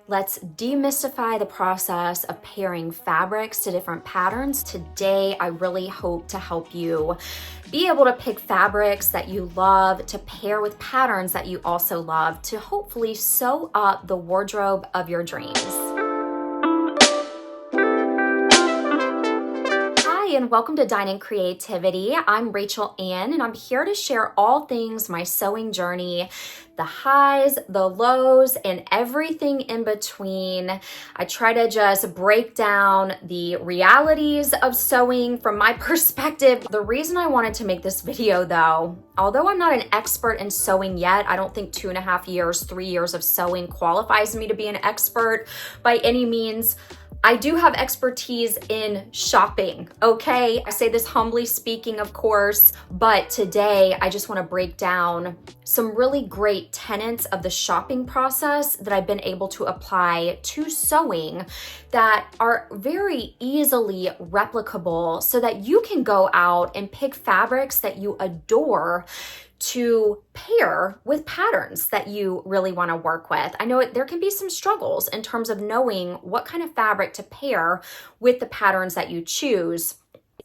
Let's demystify the process of pairing fabrics to different patterns. Today, I really hope to help you be able to pick fabrics that you love to pair with patterns that you also love to hopefully sew up the wardrobe of your dreams. Hi, and welcome to Dine in Creativity. I'm Rachel Ann, and I'm here to share all things my sewing journey, the highs, the lows, and everything in between. I try to just break down the realities of sewing from my perspective. The reason I wanted to make this video though, although I'm not an expert in sewing yet, I don't think 2.5 years, 3 years of sewing qualifies me to be an expert by any means. I do have expertise in shopping, okay? I say this humbly speaking, of course, but today I just want to break down some really great tenets of the shopping process that I've been able to apply to sewing that are very easily replicable so that you can go out and pick fabrics that you adore to pair with patterns that you really want to work with. I know there can be some struggles in terms of knowing what kind of fabric to pair with the patterns that you choose.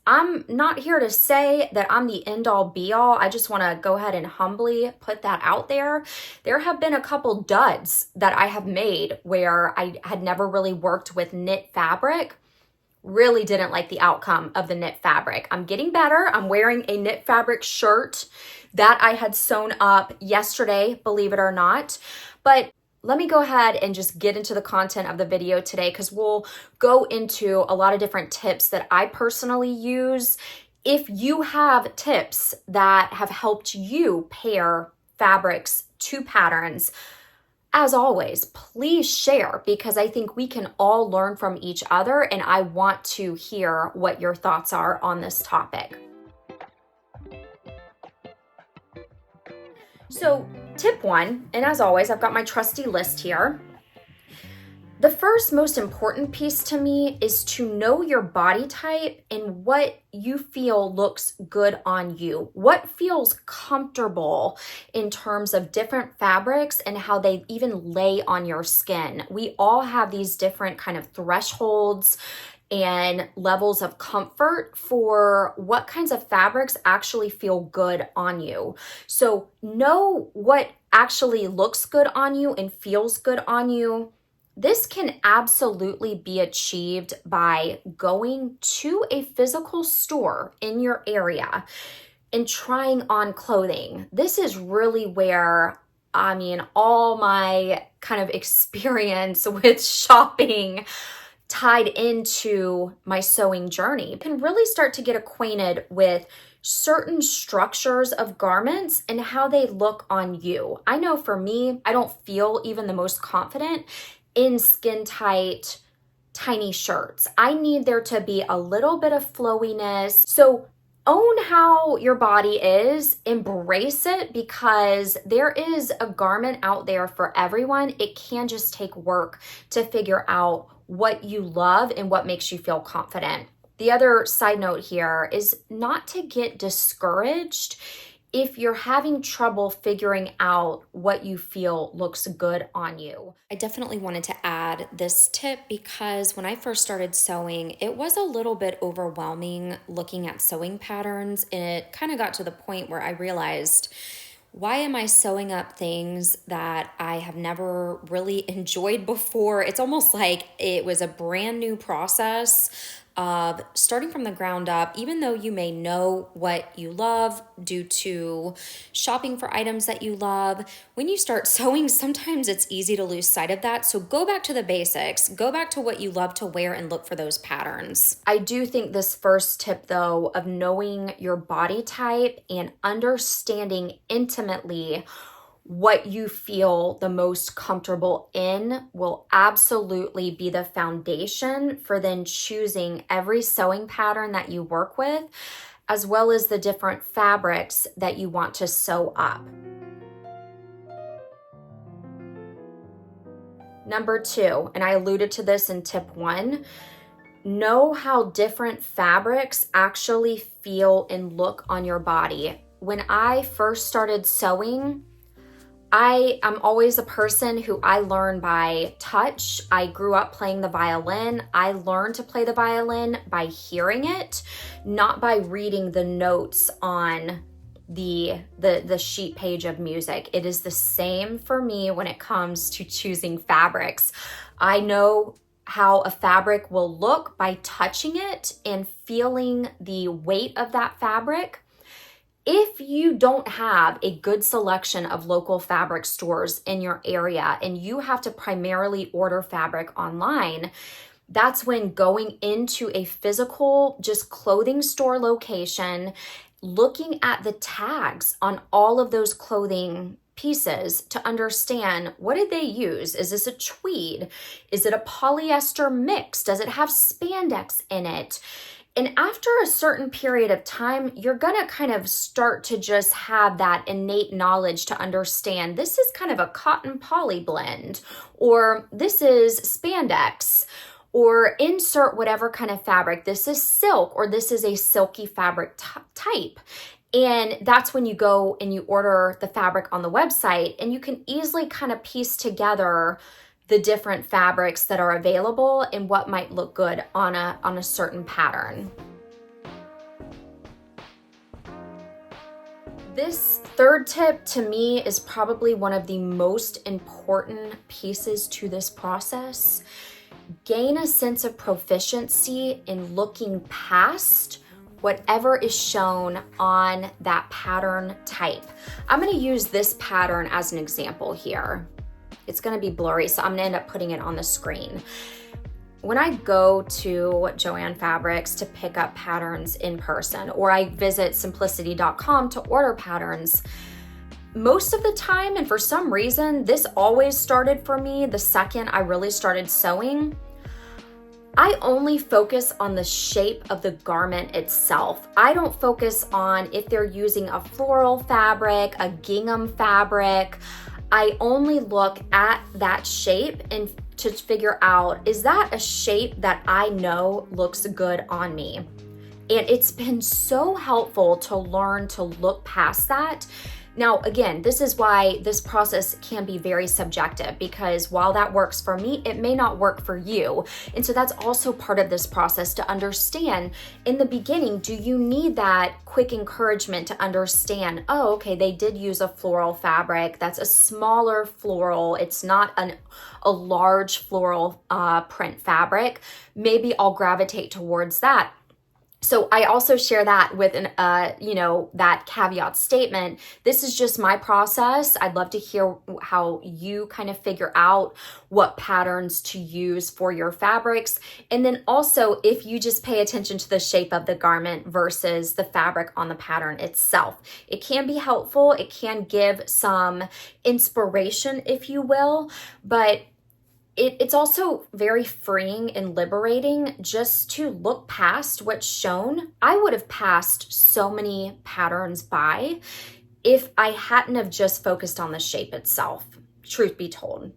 I'm not here to say that I'm the end all be all. I just want to go ahead and humbly put that out there. There have been a couple duds that I have made where I had never really worked with knit fabric. Really didn't like the outcome of the knit fabric. I'm getting better. I'm wearing a knit fabric shirt that I had sewn up yesterday, believe it or not. But let me go ahead and just get into the content of the video today because we'll go into a lot of different tips that I personally use. If you have tips that have helped you pair fabrics to patterns, as always, please share because I think we can all learn from each other and I want to hear what your thoughts are on this topic. So tip one, and as always, I've got my trusty list here. The first most important piece to me is to know your body type and what you feel looks good on you. What feels comfortable in terms of different fabrics and how they even lay on your skin. We all have these different kind of thresholds and levels of comfort for what kinds of fabrics actually feel good on you. So know what actually looks good on you and feels good on you. This can absolutely be achieved by going to a physical store in your area and trying on clothing. This is really where, all my kind of experience with shopping tied into my sewing journey. You can really start to get acquainted with certain structures of garments and how they look on you. I know for me, I don't feel even the most confident in skin tight, tiny shirts. I need there to be a little bit of flowiness. So own how your body is, embrace it because there is a garment out there for everyone. It can just take work to figure out what you love and what makes you feel confident. The other side note here is not to get discouraged if you're having trouble figuring out what you feel looks good on you. I definitely wanted to add this tip because when I first started sewing, it was a little bit overwhelming looking at sewing patterns, and it kind of got to the point where I realized, why am I sewing up things that I have never really enjoyed before? It's almost like it was a brand new process of starting from the ground up, even though you may know what you love due to shopping for items that you love. When you start sewing, sometimes it's easy to lose sight of that. So go back to the basics, go back to what you love to wear and look for those patterns. I do think this first tip though, of knowing your body type and understanding intimately what you feel the most comfortable in will absolutely be the foundation for then choosing every sewing pattern that you work with, as well as the different fabrics that you want to sew up. Number two, and I alluded to this in tip one, know how different fabrics actually feel and look on your body. When I first started sewing, I'm always a person who I learn by touch. I grew up playing the violin. I learned to play the violin by hearing it, not by reading the notes on the sheet page of music. It is the same for me when it comes to choosing fabrics. I know how a fabric will look by touching it and feeling the weight of that fabric. If you don't have a good selection of local fabric stores in your area and you have to primarily order fabric online, that's when going into a physical, just clothing store location, looking at the tags on all of those clothing pieces to understand, what did they use? Is this a tweed? Is it a polyester mix? Does it have spandex in it? And after a certain period of time, you're gonna kind of start to just have that innate knowledge to understand, this is kind of a cotton poly blend, or this is spandex, or insert whatever kind of fabric. This is silk, or this is a silky fabric type. And that's when you go and you order the fabric on the website, and you can easily kind of piece together the different fabrics that are available and what might look good on a certain pattern. This third tip to me is probably one of the most important pieces to this process. Gain a sense of proficiency in looking past whatever is shown on that pattern type. I'm going to use this pattern as an example here. It's going to be blurry, so I'm going to end up putting it on the screen. When I go to Joann Fabrics to pick up patterns in person, or I visit simplicity.com to order patterns, most of the time, and for some reason, this always started for me the second I really started sewing, I only focus on the shape of the garment itself. I don't focus on if they're using a floral fabric, a gingham fabric. I only look at that shape and to figure out, is that a shape that I know looks good on me? And it's been so helpful to learn to look past that. Now, again, this is why this process can be very subjective, because while that works for me, it may not work for you. And so that's also part of this process to understand in the beginning, do you need that quick encouragement to understand, oh, okay, they did use a floral fabric. That's a smaller floral. It's not a large floral print fabric. Maybe I'll gravitate towards that. So I also share that with that caveat statement. This is just my process. I'd love to hear how you kind of figure out what patterns to use for your fabrics. And then also, if you just pay attention to the shape of the garment versus the fabric on the pattern itself, it can be helpful. It can give some inspiration, if you will, but it's also very freeing and liberating just to look past what's shown. I would have passed so many patterns by if I hadn't have just focused on the shape itself, truth be told.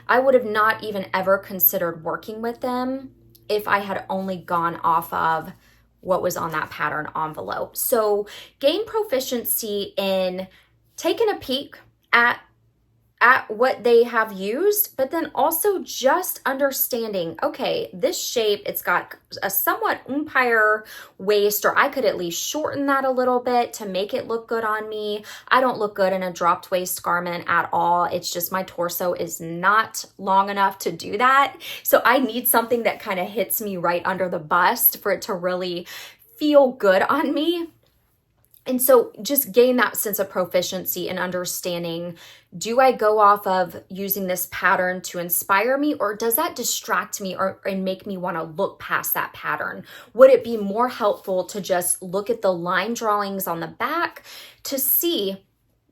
I would have not even ever considered working with them if I had only gone off of what was on that pattern envelope. So gain proficiency in taking a peek at what they have used, but then also just understanding, okay, this shape, it's got a somewhat umpire waist, or I could at least shorten that a little bit to make it look good on me. I don't look good in a dropped waist garment at all. It's just my torso is not long enough to do that. So I need something that kind of hits me right under the bust for it to really feel good on me. And so just gain that sense of proficiency and understanding, do I go off of using this pattern to inspire me, or does that distract me and make me want to look past that pattern? Would it be more helpful to just look at the line drawings on the back to see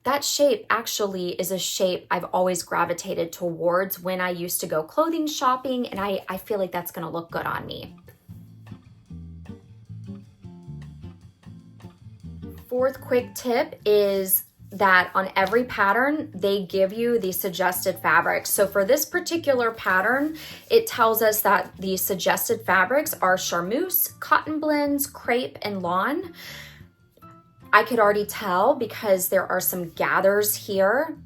that shape actually is a shape I've always gravitated towards when I used to go clothing shopping, and I feel like that's going to look good on me. Fourth quick tip is that on every pattern, they give you the suggested fabrics. So for this particular pattern, it tells us that the suggested fabrics are charmeuse, cotton blends, crepe, and lawn. I could already tell because there are some gathers here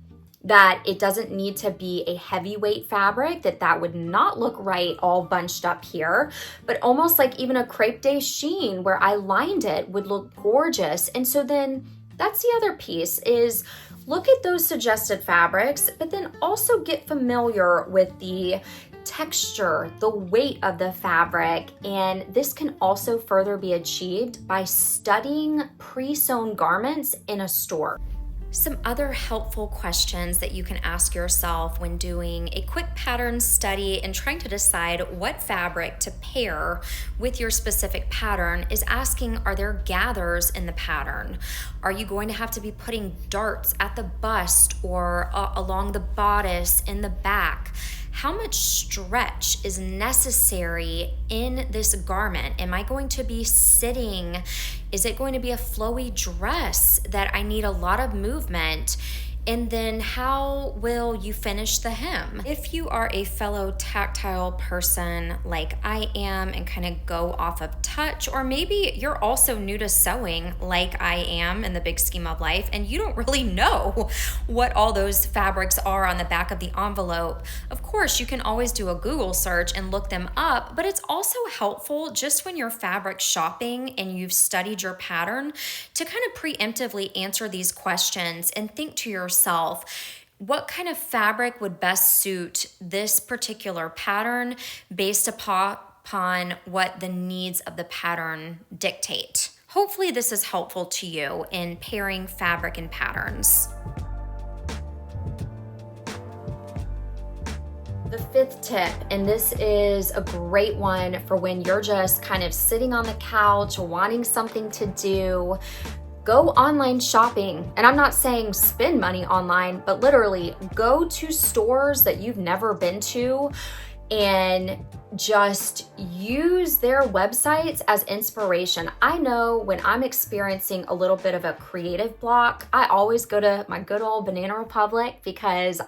that it doesn't need to be a heavyweight fabric, that would not look right all bunched up here, but almost like even a crepe de chine where I lined it would look gorgeous. And so then that's the other piece, is look at those suggested fabrics, but then also get familiar with the texture, the weight of the fabric. And this can also further be achieved by studying pre-sewn garments in a store. Some other helpful questions that you can ask yourself when doing a quick pattern study and trying to decide what fabric to pair with your specific pattern is asking, are there gathers in the pattern? Are you going to have to be putting darts at the bust or along the bodice in the back? How much stretch is necessary in this garment? Am I going to be sitting? Is it going to be a flowy dress that I need a lot of movement? And then how will you finish the hem? If you are a fellow tactile person like I am and kind of go off of touch, or maybe you're also new to sewing like I am in the big scheme of life, and you don't really know what all those fabrics are on the back of the envelope, of course, you can always do a Google search and look them up, but it's also helpful just when you're fabric shopping and you've studied your pattern to kind of preemptively answer these questions and think to yourself, what kind of fabric would best suit this particular pattern based upon what the needs of the pattern dictate. Hopefully this is helpful to you in pairing fabric and patterns. The fifth tip, and this is a great one for when you're just kind of sitting on the couch wanting something to do. Go online shopping. And I'm not saying spend money online, but literally go to stores that you've never been to and just use their websites as inspiration. I know when I'm experiencing a little bit of a creative block, I always go to my good old Banana Republic because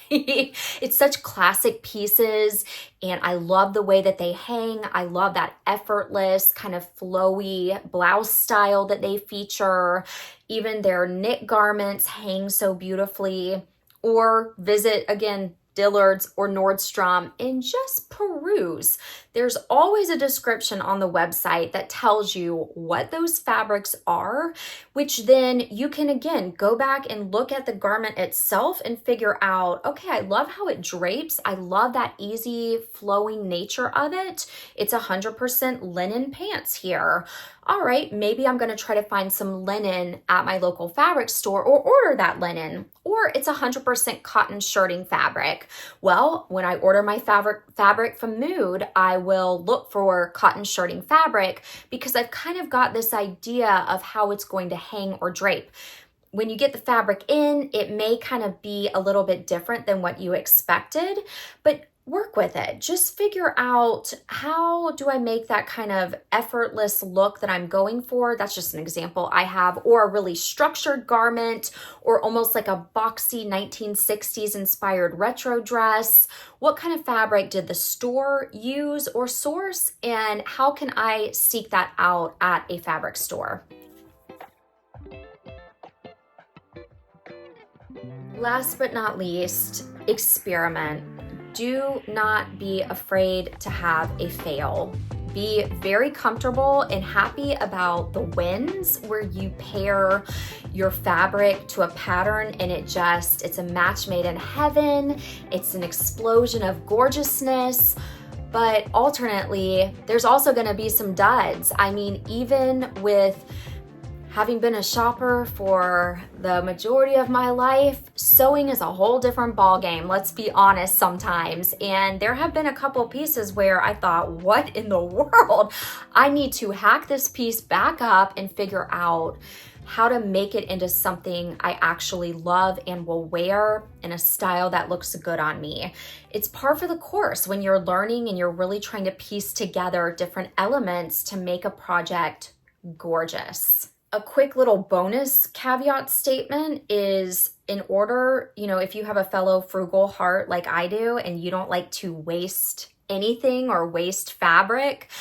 it's such classic pieces and I love the way that they hang. I love that effortless kind of flowy blouse style that they feature. Even their knit garments hang so beautifully. Or visit, again, Dillard's or Nordstrom and just peruse. There's always a description on the website that tells you what those fabrics are, which then you can again go back and look at the garment itself and figure out, okay, I love how it drapes. I love that easy flowing nature of it. It's 100% linen pants here. All right, maybe I'm going to try to find some linen at my local fabric store or order that linen. Or it's 100% cotton shirting fabric. Well, when I order my fabric from Mood, I will look for cotton shirting fabric because I've kind of got this idea of how it's going to hang or drape. When you get the fabric in, it may kind of be a little bit different than what you expected, but work with it. Just figure out, how do I make that kind of effortless look that I'm going for? That's just an example I have, or a really structured garment, or almost like a boxy 1960s inspired retro dress. What kind of fabric did the store use or source? And how can I seek that out at a fabric store? Last but not least, experiment. Do not be afraid to have a fail. Be very comfortable and happy about the wins where you pair your fabric to a pattern and it's a match made in heaven. It's an explosion of gorgeousness. But alternately, there's also going to be some duds. I mean, even with having been a shopper for the majority of my life, sewing is a whole different ballgame, let's be honest sometimes. And there have been a couple pieces where I thought, what in the world? I need to hack this piece back up and figure out how to make it into something I actually love and will wear in a style that looks good on me. It's par for the course when you're learning and you're really trying to piece together different elements to make a project gorgeous. A quick little bonus caveat statement is, in order, if you have a fellow frugal heart like I do and you don't like to waste anything or waste fabric,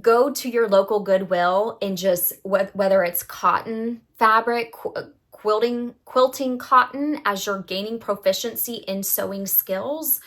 go to your local Goodwill and just, whether it's cotton fabric, quilting cotton as you're gaining proficiency in sewing skills,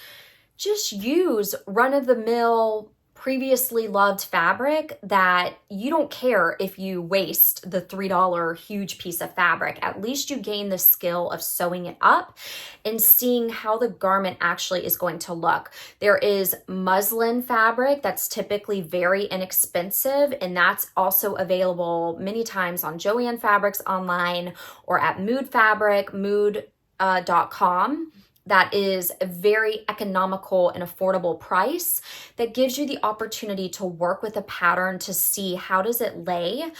just use run-of-the-mill, previously loved fabric that you don't care if you waste the $3 huge piece of fabric. At least you gain the skill of sewing it up and seeing how the garment actually is going to look. There is muslin fabric that's typically very inexpensive, and that's also available many times on Joann Fabrics online or at Mood Fabric, mood.com. That is a very economical and affordable price that gives you the opportunity to work with a pattern to see how does it lay.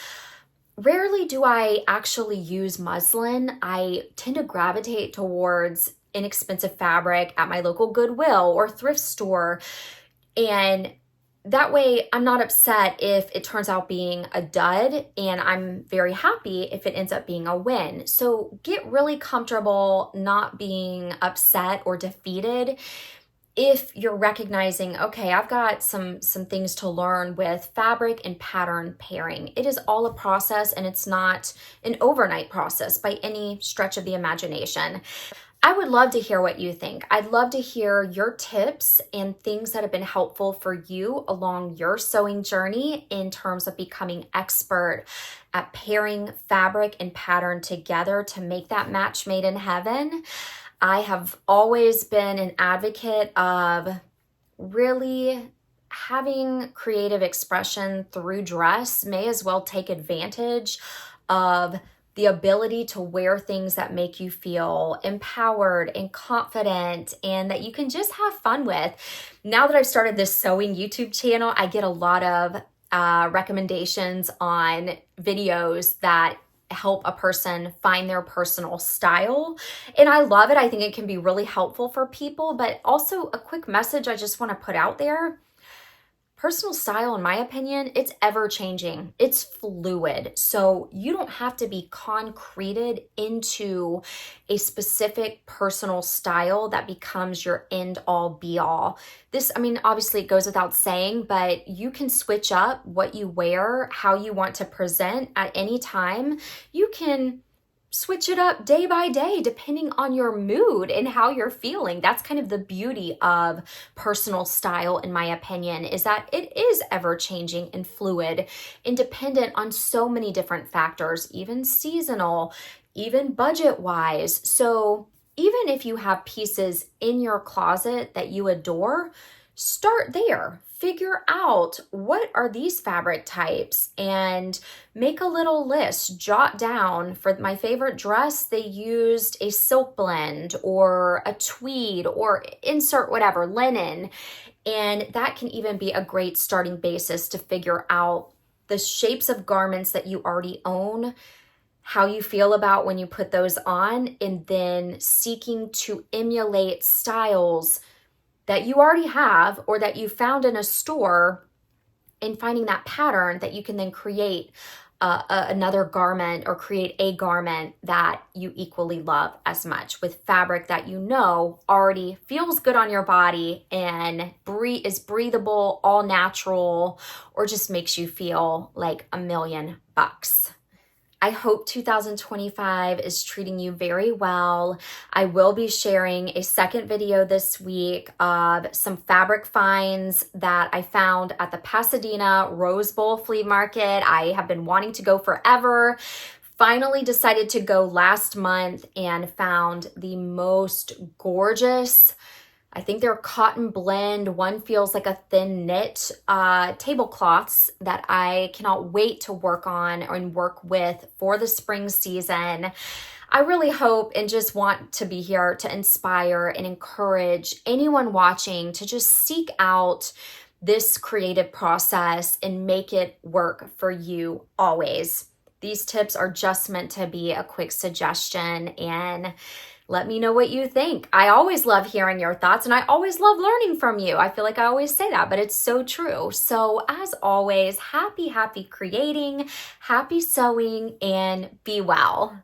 Rarely do I actually use muslin. I tend to gravitate towards inexpensive fabric at my local Goodwill or thrift store. And that way I'm not upset if it turns out being a dud, and I'm very happy if it ends up being a win. So get really comfortable not being upset or defeated if you're recognizing, okay, I've got some things to learn with fabric and pattern pairing. It is all a process, and it's not an overnight process by any stretch of the imagination. I would love to hear what you think. I'd love to hear your tips and things that have been helpful for you along your sewing journey in terms of becoming expert at pairing fabric and pattern together to make that match made in heaven. I have always been an advocate of really having creative expression through dress. May as well take advantage of the ability to wear things that make you feel empowered and confident and that you can just have fun with. Now that I've started this sewing YouTube channel, I get a lot of recommendations on videos that help a person find their personal style. And I love it. I think it can be really helpful for people, but also a quick message I just want to put out there. Personal style, in my opinion, it's ever changing. It's fluid. So you don't have to be concreted into a specific personal style that becomes your end all be all. This, obviously it goes without saying, but you can switch up what you wear, how you want to present at any time. You can switch it up day by day depending on your mood and how you're feeling. That's kind of the beauty of personal style, in my opinion, is that it is ever changing and fluid and dependent on so many different factors, even seasonal, even budget wise. So even if you have pieces in your closet that you adore, start there. Figure out what are these fabric types and make a little list. Jot down, for my favorite dress, they used a silk blend or a tweed or insert whatever, linen. And that can even be a great starting basis to figure out the shapes of garments that you already own, how you feel about when you put those on, and then seeking to emulate styles that you already have or that you found in a store, and finding that pattern that you can then create another garment or create a garment that you equally love as much with fabric that you know already feels good on your body and is breathable, all natural, or just makes you feel like $1,000,000. I hope 2025 is treating you very well. I will be sharing a second video this week of some fabric finds that I found at the Pasadena Rose Bowl flea market. I have been wanting to go forever. Finally decided to go last month and found the most gorgeous, I think they're cotton blend. One feels like a thin knit tablecloths that I cannot wait to work on and work with for the spring season. I really hope and just want to be here to inspire and encourage anyone watching to just seek out this creative process and make it work for you always. These tips are just meant to be a quick suggestion, and let me know what you think. I always love hearing your thoughts, and I always love learning from you. I feel like I always say that, but it's so true. So as always, happy creating, happy sewing, and be well.